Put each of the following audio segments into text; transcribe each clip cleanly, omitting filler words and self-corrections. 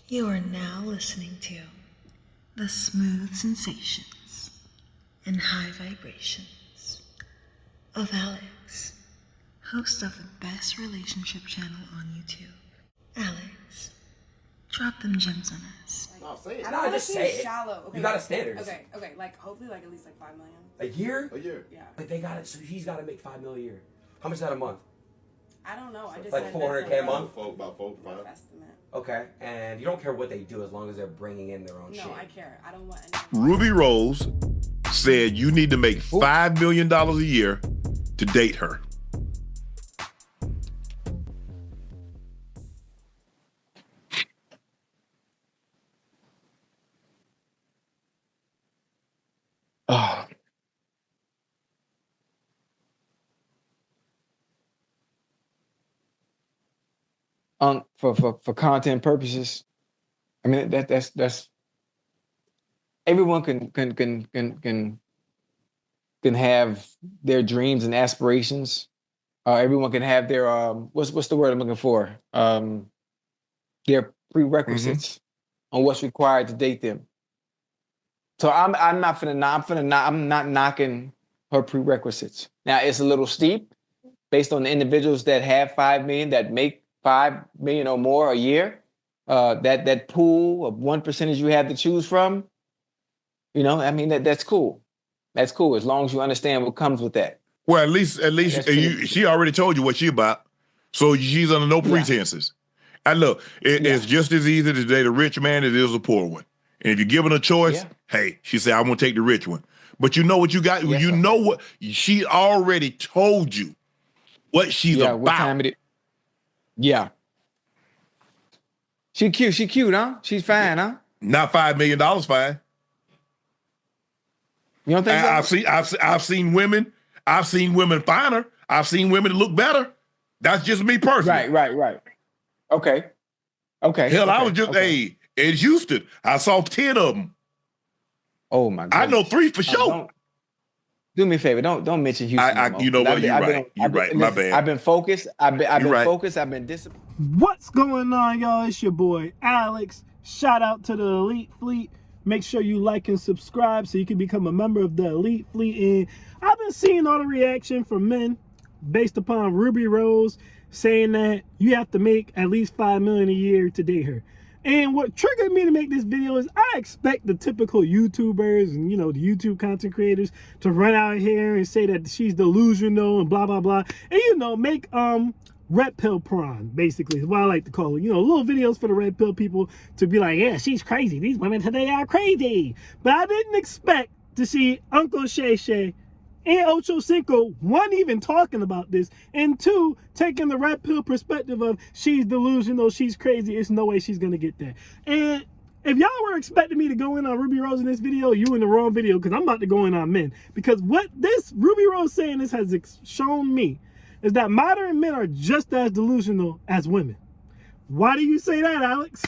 You are now listening to the smooth sensations and high vibrations of Alex, host of the best relationship channel on YouTube. Alex, drop them gems on us. No, say it. I don't want to just see say it it. shallow. Okay. You got a standard. Okay. Like hopefully, like at least like 5 million. A year? A year. Yeah. But they got it. So he's got to make $5 million a year. How much is that a month? I don't know. I just Like said $400K that's a month? About 4 5. estimate. Okay. And you don't care what they do as long as they're bringing in their own shit. No, I care. I don't want Rubi Rose said you need to make $5 million a year to date her. For content purposes, I mean that's everyone can have their dreams and aspirations. Everyone can have their what's the word I'm looking for? Their prerequisites on what's required to date them. So I'm not knocking her prerequisites. Now it's a little steep based on the individuals that have 5 million, that make 5 million or more a year. That pool of 1% you have to choose from. You know, I mean that's cool. That's cool as long as you understand what comes with that. Well, at least she already told you what she about, so she's under no pretenses. And look, it's just as easy to date a rich man as it is a poor one. And if you're given a choice, hey, she said, I'm gonna take the rich one. But you know what you got? Yes, you know what? She already told you what she's about. What time it is. Yeah. She cute, huh? She's fine, huh? Not $5 million fine. You don't think so? I've seen women finer. I've seen women look better. That's just me personally. Right. Okay. Hell, I was just in Houston. I saw 10 of them. Oh my God! I know 3 for sure. Do me a favor. Don't mention Houston. You know what? You're right. My bad. I've been focused. I've been focused. I've been disciplined. What's going on, y'all? It's your boy Alex. Shout out to the Elite Fleet. Make sure you like and subscribe so you can become a member of the Elite Fleet. And I've been seeing all the reaction from men based upon Rubi Rose saying that you have to make at least 5 million a year to date her. And what triggered me to make this video is I expect the typical YouTubers and, you know, the YouTube content creators to run out here and say that she's delusional and blah, blah, blah. And, you know, make red pill porn, basically, is what I like to call it. You know, little videos for the red pill people to be like, yeah, she's crazy. These women today are crazy. But I didn't expect to see Uncle Shay Shay and Ocho Cinco, one, even talking about this, and two, taking the red pill perspective of she's delusional, she's crazy, there's no way she's gonna get that. And if y'all were expecting me to go in on Rubi Rose in this video, you in the wrong video, because I'm about to go in on men. Because what this Rubi Rose saying this has shown me is that modern men are just as delusional as women. Why do you say that, Alex?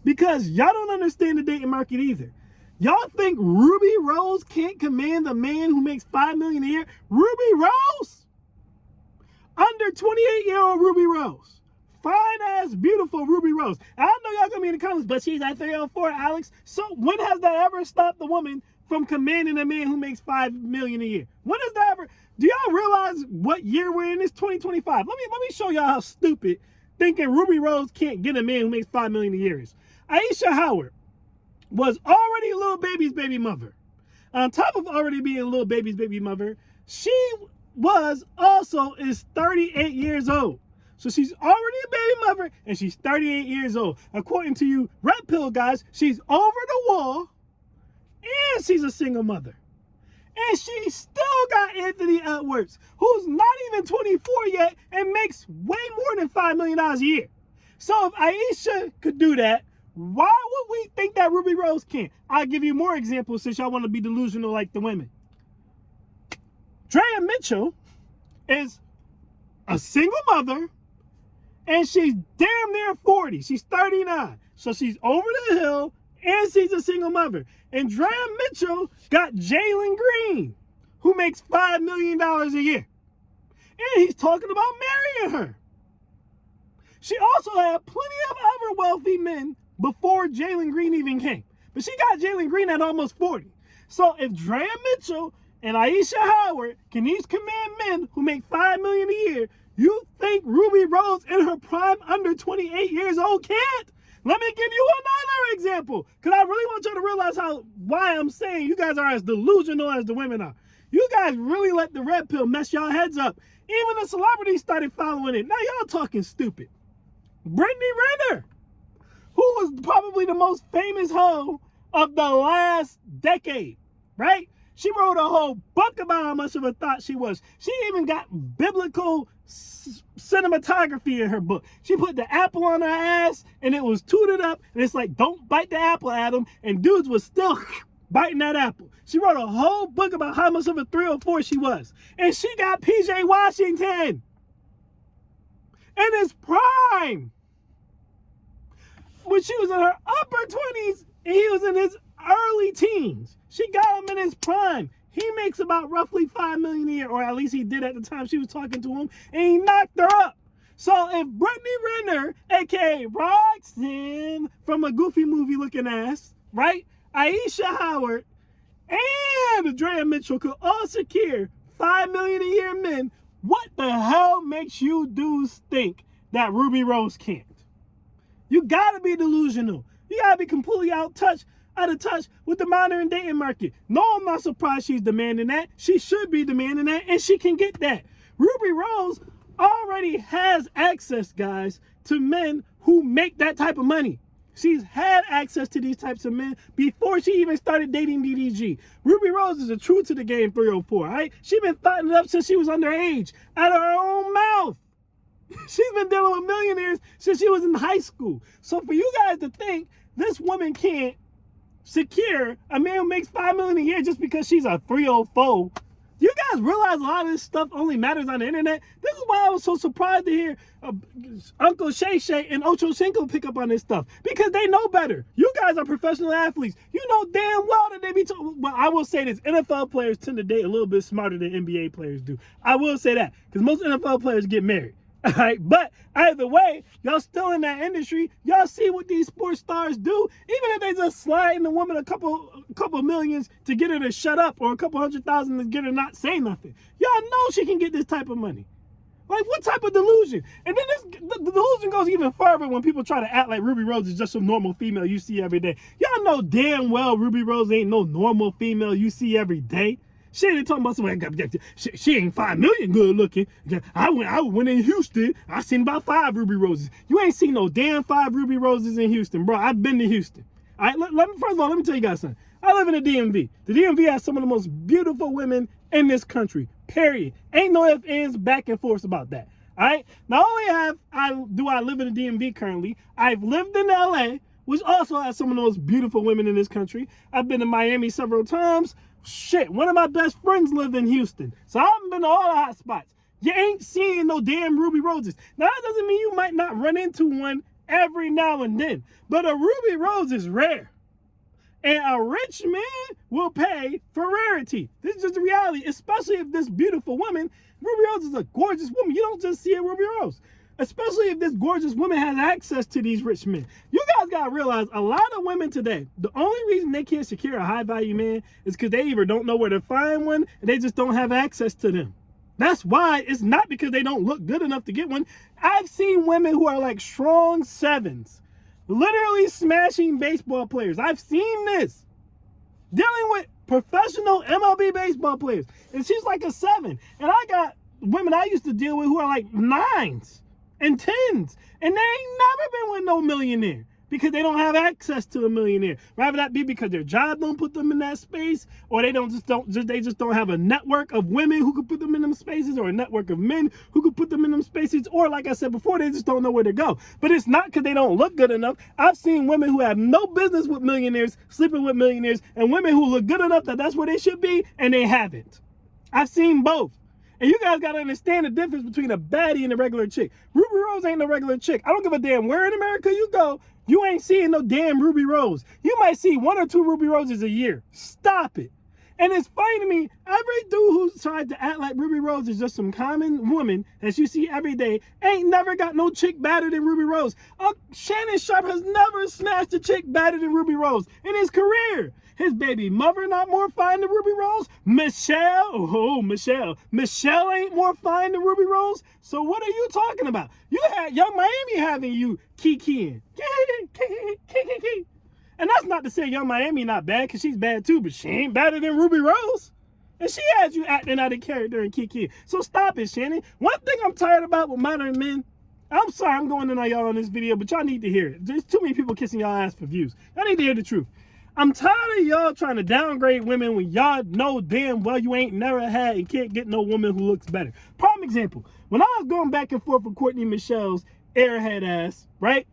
Because y'all don't understand the dating market either. Y'all think Rubi Rose can't command a man who makes 5 million a year? Rubi Rose? Under 28-year-old Rubi Rose. Fine ass, beautiful Rubi Rose. I know y'all gonna be in the comments, but she's at 304, Alex. So when has that ever stopped a woman from commanding a man who makes 5 million a year? When has that ever? Do y'all realize what year we're in? It's 2025. Let me show y'all how stupid thinking Rubi Rose can't get a man who makes 5 million a year is. Aisha Howard was already Lil Baby's baby mother. On top of already being Lil Baby's baby mother, she was also is 38 years old. So she's already a baby mother and she's 38 years old. According to you red pill guys, she's over the wall and she's a single mother. And she still got Anthony Edwards, who's not even 24 yet and makes way more than $5 million a year. So if Aisha could do that, why would we think that Rubi Rose can't? I'll give you more examples since y'all want to be delusional like the women. Drea Mitchell is a single mother and she's damn near 40. She's 39. So she's over the hill and she's a single mother. And Drea Mitchell got Jalen Green, who makes $5 million a year. And he's talking about marrying her. She also had plenty of other wealthy men before Jalen Green even came. But she got Jalen Green at almost 40. So if Drea Mitchell and Aisha Howard can each command men who make $5 million a year, you think Rubi Rose in her prime under 28 years old can't? Let me give you another example, because I really want you to realize why I'm saying you guys are as delusional as the women are. You guys really let the red pill mess y'all heads up. Even the celebrities started following it. Now y'all talking stupid. Brittany Renner, who was probably the most famous hoe of the last decade, right? She wrote a whole book about how much of a thought she was. She even got biblical cinematography in her book. She put the apple on her ass and it was tooted up, and it's like, don't bite the apple, Adam, and dudes was still biting that apple. She wrote a whole book about how much of a 304 she was. And she got PJ Washington in his prime, when she was in her upper 20s and he was in his early teens. She got him in his prime. He makes about roughly $5 million a year, or at least he did at the time she was talking to him, and he knocked her up. So if Brittany Renner, aka Roxanne from a Goofy movie looking ass, right, Aisha Howard and Drea Mitchell could all secure $5 million a year men, what the hell makes you dudes think that Rubi Rose can't? You gotta be delusional. You gotta be completely out of touch with the modern dating market. No, I'm not surprised she's demanding that. She should be demanding that, and she can get that. Rubi Rose already has access, guys, to men who make that type of money. She's had access to these types of men before she even started dating DDG. Rubi Rose is a true to the game 304, right? She's been thotting it up since she was underage, out of her own mouth. She's been dealing with millionaires since she was in high school. So for you guys to think this woman can't secure a man who makes $5 million a year just because she's a 304, you guys realize a lot of this stuff only matters on the internet? This is why I was so surprised to hear Uncle Shay Shay and Ocho Cinco pick up on this stuff, because they know better. You guys are professional athletes. You know damn well that they be well, I will say this, NFL players tend to date a little bit smarter than NBA players do. I will say that, because most NFL players get married. All right, but either way, y'all still in that industry. Y'all see what these sports stars do. Even if they just slide in the woman a couple millions to get her to shut up, or a couple $100,000 to get her not say nothing, y'all know she can get this type of money. Like, what type of delusion? And then the delusion goes even further when people try to act like Rubi Rose is just some normal female you see every day. Y'all know damn well Rubi Rose ain't no normal female you see every day. She ain't talking about somebody. She ain't 5 million good looking. I went in Houston. I seen about 5 Rubi Roses. You ain't seen no damn 5 Rubi Roses in Houston, bro. I've been to Houston. All right, first of all, let me tell you guys something. I live in the DMV. The DMV has some of the most beautiful women in this country. Period. Ain't no ifs, ands, back and forth about that. All right. Not only do I live in the DMV currently, I've lived in LA, which also has some of the most beautiful women in this country. I've been to Miami several times. Shit, one of my best friends lived in Houston. So I haven't been to all the hot spots. You ain't seeing no damn Rubi Roses. Now, that doesn't mean you might not run into one every now and then. But a Rubi Rose is rare. And a rich man will pay for rarity. This is just the reality, especially if this beautiful woman, Rubi Rose is a gorgeous woman. You don't just see a Rubi Rose. Especially if this gorgeous woman has access to these rich men. You guys gotta realize, a lot of women today, the only reason they can't secure a high value man is because they either don't know where to find one, and they just don't have access to them. That's why. It's not because they don't look good enough to get one. I've seen women who are like strong 7s, literally smashing baseball players. I've seen this. Dealing with professional MLB baseball players. And she's like a 7. And I got women I used to deal with who are like 9s. And 10s, and they ain't never been with no millionaire because they don't have access to a millionaire. Rather that be because their job don't put them in that space, or they just don't have a network of women who could put them in them spaces, or a network of men who could put them in them spaces, or like I said before, they just don't know where to go. But it's not because they don't look good enough. I've seen women who have no business with millionaires sleeping with millionaires, and women who look good enough that that's where they should be, and they haven't. I've seen both. And you guys got to understand the difference between a baddie and a regular chick. Rubi Rose ain't no regular chick. I don't give a damn where in America you go, you ain't seeing no damn Rubi Rose. You might see 1 or 2 Rubi Roses a year. Stop it. And it's funny to me, every dude who's tried to act like Rubi Rose is just some common woman that you see every day ain't never got no chick better than Rubi Rose. Shannon Sharpe has never smashed a chick better than Rubi Rose in his career. His baby mother not more fine than Rubi Rose. Michelle ain't more fine than Rubi Rose. So what are you talking about? You had Young Miami having you kikiing. And that's not to say Young Miami not bad, because she's bad too, but she ain't better than Rubi Rose. And she has you acting out of character and kikiing. So stop it, Shannon. One thing I'm tired about with modern men, I'm sorry I'm going in on y'all on this video, but y'all need to hear it. There's too many people kissing y'all ass for views. Y'all need to hear the truth. I'm tired of y'all trying to downgrade women when y'all know damn well you ain't never had and can't get no woman who looks better. Prime example, when I was going back and forth with Courtney Michelle's airhead ass, right?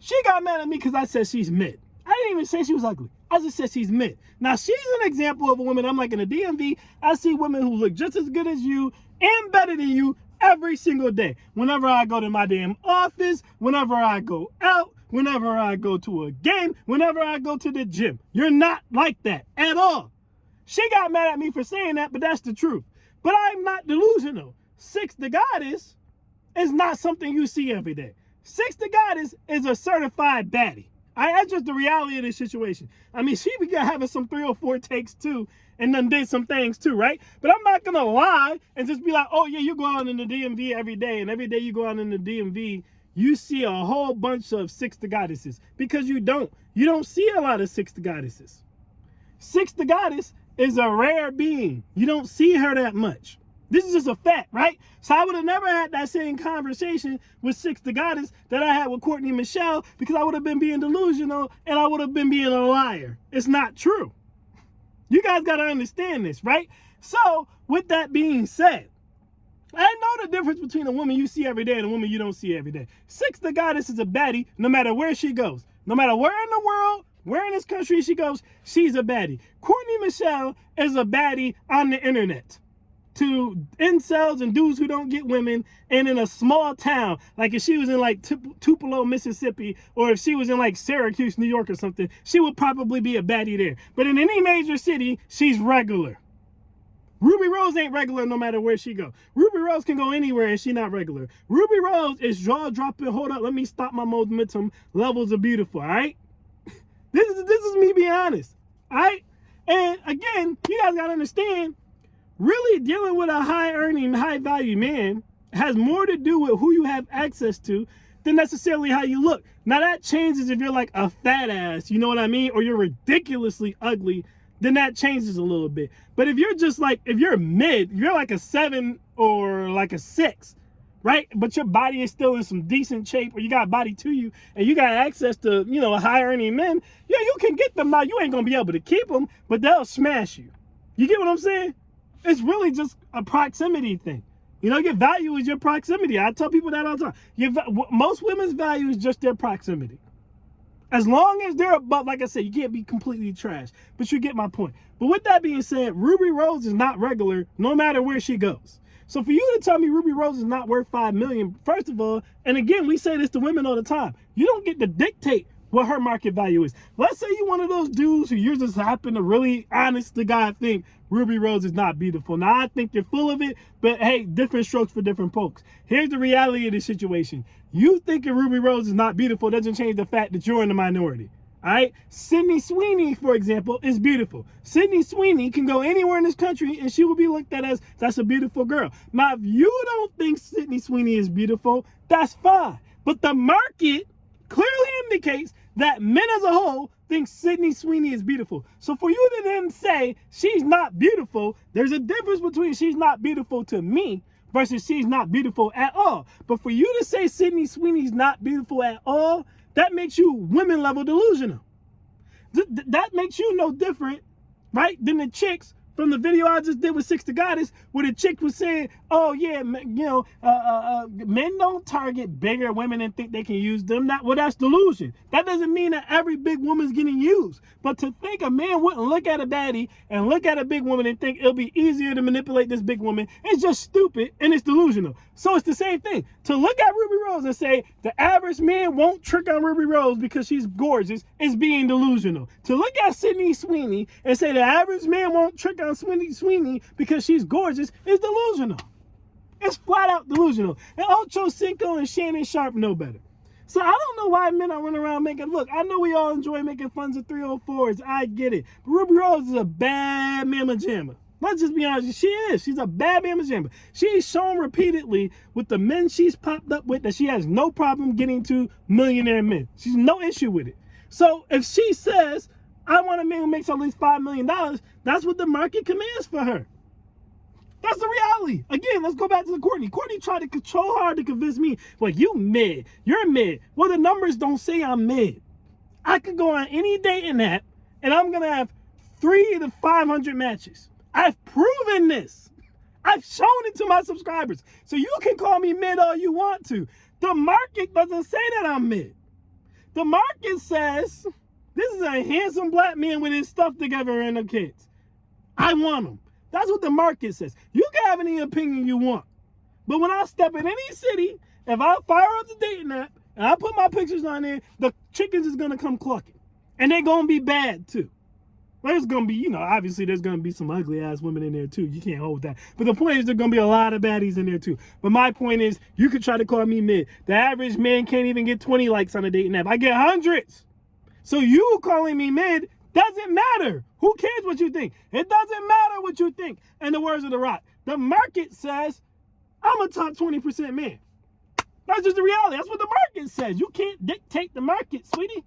She got mad at me because I said she's mid. I didn't even say she was ugly. I just said she's mid. Now, she's an example of a woman. I'm like, in the DMV, I see women who look just as good as you and better than you every single day. Whenever I go to my damn office, whenever I go out, whenever I go to a game, whenever I go to the gym. You're not like that at all. She got mad at me for saying that, but that's the truth. But I'm not delusional. Six the Goddess is not something you see every day. Six the Goddess is a certified baddie. That's just the reality of this situation. I mean, she be having some 3 or 4 takes too, and then did some things too, right? But I'm not gonna lie and just be like, oh yeah, you go out in the DMV every day, and every day you go out in the DMV, you see a whole bunch of Six the Goddesses, because you don't see a lot of Six the Goddesses. Six the Goddess is a rare being. You don't see her that much. This is just a fact, right? So I would have never had that same conversation with Six the Goddess that I had with Courtney Michelle, because I would have been being delusional and I would have been being a liar. It's not true. You guys got to understand this, right? So with that being said, I know the difference between a woman you see every day and a woman you don't see every day. Six the Goddess is a baddie no matter where she goes. No matter where in the world, where in this country she goes, she's a baddie. Courtney Michelle is a baddie on the internet. To incels and dudes who don't get women, and in a small town, like if she was in like Tupelo, Mississippi, or if she was in like Syracuse, New York or something, she would probably be a baddie there. But in any major city, she's regular. Rubi Rose ain't regular no matter where she go. Rubi Rose can go anywhere and she not regular. Rubi Rose is jaw-dropping, hold up, let me stop my momentum, levels of beautiful, all right? This is me being honest, all right? And again, you guys got to understand, really dealing with a high-earning, high-value man has more to do with who you have access to than necessarily how you look. Now, that changes if you're like a fat ass, you know what I mean? Or you're ridiculously ugly, then that changes a little bit. But if you're just like, if you're mid, you're like a 7 or like a 6, right? But your body is still in some decent shape, or you got body to you, and you got access to, you know, high-earning men, yeah, you can get them. Now, you ain't going to be able to keep them, but they'll smash you. You get what I'm saying? It's really just a proximity thing. You know, your value is your proximity. I tell people that all the time. Most women's value is just their proximity. As long as they're above, like I said, you can't be completely trash. But you get my point. But with that being said, Rubi Rose is not regular no matter where she goes. So for you to tell me Rubi Rose is not worth $5 million, first of all, and again, we say this to women all the time, you don't get to dictate what her market value is. Let's say you're one of those dudes who you just happen to really, honest to God, think Rubi Rose is not beautiful. Now, I think you're full of it, but hey, different strokes for different folks. Here's the reality of the situation. You thinking Rubi Rose is not beautiful doesn't change the fact that you're in the minority. All right? Sydney Sweeney, for example, is beautiful. Sydney Sweeney can go anywhere in this country and she will be looked at as, that's a beautiful girl. Now, if you don't think Sydney Sweeney is beautiful, that's fine. But the market clearly indicates that men as a whole think Sydney Sweeney is beautiful. So for you to then say she's not beautiful, there's a difference between she's not beautiful to me versus she's not beautiful at all. But for you to say Sydney Sweeney's not beautiful at all, that makes you women level delusional. That makes you no different, right, than the chicks from the video I just did with Six the Goddess, where the chick was saying, oh yeah, men don't target bigger women and think they can use them. Well, that's delusion. That doesn't mean that every big woman's getting used. But to think a man wouldn't look at a baddie and look at a big woman and think it'll be easier to manipulate this big woman is just stupid and it's delusional. So it's the same thing. To look at Rubi Rose and say the average man won't trick on Rubi Rose because she's gorgeous is being delusional. To look at Sydney Sweeney and say the average man won't trick on Sweeney because she's gorgeous is delusional. It's flat out delusional. And Ocho Cinco and Shannon Sharpe know better. So I don't know why men are running around making, look, I know we all enjoy making fun of 304s. I get it. But Rubi Rose is a bad mama jamma. Let's just be honest. She is. She's a bad mama jamma. She's shown repeatedly with the men she's popped up with that she has no problem getting to millionaire men. She's no issue with it. So if she says, I want a man who makes at least $5 million, that's what the market commands for her. That's the reality. Again, let's go back to the Courtney. Courtney tried to control hard to convince me, like, you mid. You're mid. Well, the numbers don't say I'm mid. I could go on any dating app, and I'm going to have 300 to 500 matches. I've proven this. I've shown it to my subscribers. So you can call me mid all you want to. The market doesn't say that I'm mid. The market says, this is a handsome black man with his stuff together and the kids. I want him. That's what the market says. You can have any opinion you want. But when I step in any city, if I fire up the dating app and I put my pictures on there, the chickens is going to come clucking. And they're going to be bad too. There's going to be, obviously there's going to be some ugly ass women in there too. You can't hold that. But the point is there's going to be a lot of baddies in there too. But my point is, you could try to call me mid. The average man can't even get 20 likes on a dating app. I get hundreds. So you calling me mid doesn't matter. Who cares what you think? It doesn't matter what you think. In the words of The Rock, the market says, I'm a top 20% man. That's just the reality. That's what the market says. You can't dictate the market, sweetie.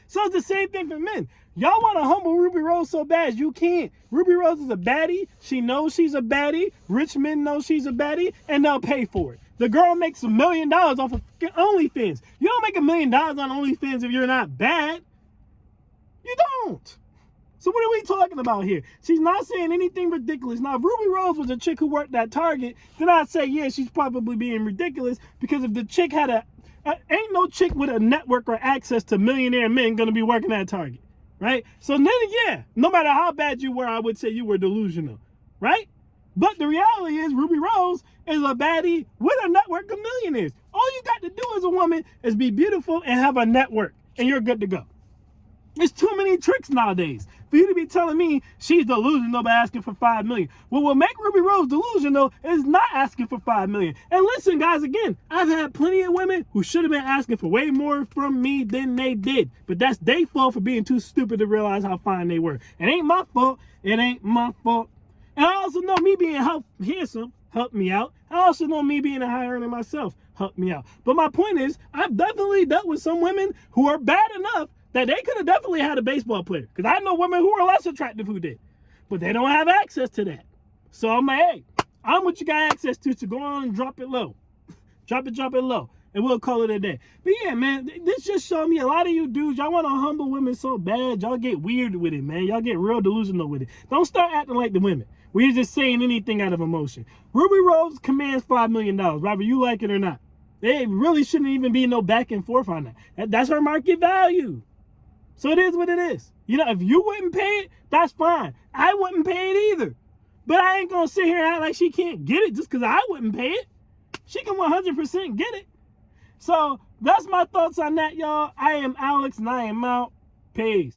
So it's the same thing for men. Y'all want to humble Rubi Rose so bad, you can't. Rubi Rose is a baddie. She knows she's a baddie. Rich men know she's a baddie, and they'll pay for it. The girl makes $1 million off of OnlyFans. You don't make $1 million on OnlyFans if you're not bad. You don't. So what are we talking about here? She's not saying anything ridiculous. Now, if Rubi Rose was a chick who worked at Target, then I'd say, yeah, she's probably being ridiculous, because if the chick had ain't no chick with a network or access to millionaire men gonna be working at Target, right? So then, yeah, no matter how bad you were, I would say you were delusional, right? But the reality is Rubi Rose is a baddie with a network of millionaires. All you got to do as a woman is be beautiful and have a network, and you're good to go. There's too many tricks nowadays for you to be telling me she's delusional by asking for $5 million. What will make Rubi Rose delusional is not asking for $5 million. And listen, guys, again, I've had plenty of women who should have been asking for way more from me than they did. But that's their fault for being too stupid to realize how fine they were. It ain't my fault. It ain't my fault. And I also know me being handsome helped me out. I also know me being a high earner myself helped me out. But my point is, I've definitely dealt with some women who are bad enough that they could have definitely had a baseball player. Because I know women who are less attractive who did. But they don't have access to that. So I'm like, hey, I'm what you got access to, so go on and drop it low. Drop it low. And we'll call it a day. But yeah, man, this just showed me a lot of you dudes, y'all want to humble women so bad. Y'all get weird with it, man. Y'all get real delusional with it. Don't start acting like the women. We're just saying anything out of emotion. Rubi Rose commands $5 million, whether you like it or not. There really shouldn't even be no back and forth on that. That's her market value. So it is what it is. If you wouldn't pay it, that's fine. I wouldn't pay it either. But I ain't going to sit here and act like she can't get it just because I wouldn't pay it. She can 100% get it. So that's my thoughts on that, y'all. I am Alex, and I am out. Peace.